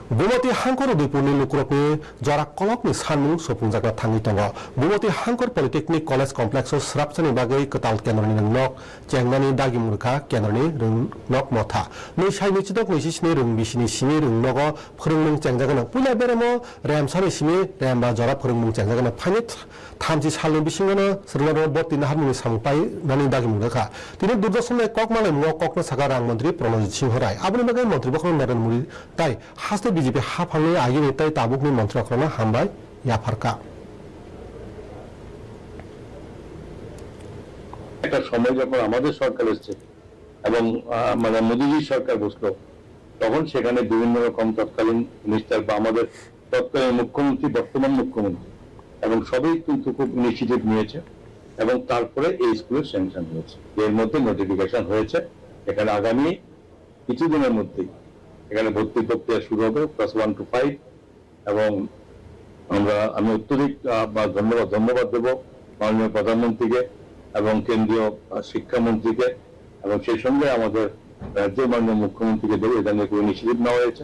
Bumati Hankor Dipuni Lukropi, Jara Kolokni Sanu, Sopunjaga Tangitongo, Bumati Hankor Polytechnic College Complex of Srapsani Bagai, Katal Kenrani Nok, Jangani Dagimurka, Kenrani, Nok Mota, Nishai Nichidok Nishini, Bishini Shini, Nogo, Purung Jangagan, Pula Beremo, Ram Sarishimi, Ramba Jara Purung Jangagan, Panit, Tamsi Salim Bishingana, Server Bot in Harmony Sampai, Nani Dagimurka. Didn't do the same Kokman and Wokok Sagarang Montri, Pronosi Horai. Abunaga Montri Naran Muri, Tai, has to BJP হাফাংনি আগে নেতাই তাবুকনি মন্ত্রকরণ হামবাই ইয়াফারকা একটা সময় যখন আমাদের সরকার এসেছে এবং মানে মোদিজির সরকার বসলো তখন সেখানে বিভিন্ন রকম তৎকালীন মিনিস্টার বা আমাদের তৎকালীন মুখ্যমন্ত্রী বর্তমান মুখ্যমন্ত্রী এবং সবই কিন্তু খুব ইনিশিয়েটিভ নিয়েছে এবং তারপরে এই স্কুলের স্যাংশন হয়েছে এর মধ্যে নোটিফিকেশন হয়েছে এখানে আগামী কিছুদিনের মধ্যেই এখানে ভর্তি প্রক্রিয়া শুরু হবে ক্লাস 1 to 5 এবং আমি অত্যধিক ধন্যবাদ দেব মাননীয় প্রধানমন্ত্রীকে এবং কেন্দ্রীয় শিক্ষামন্ত্রীকে এবং সেই সঙ্গে আমাদের রাজ্যের মাননীয় মুখ্যমন্ত্রীকে দেব এটা নিয়ে কোনো ইনিশিয়েটিভ নেওয়া হয়েছে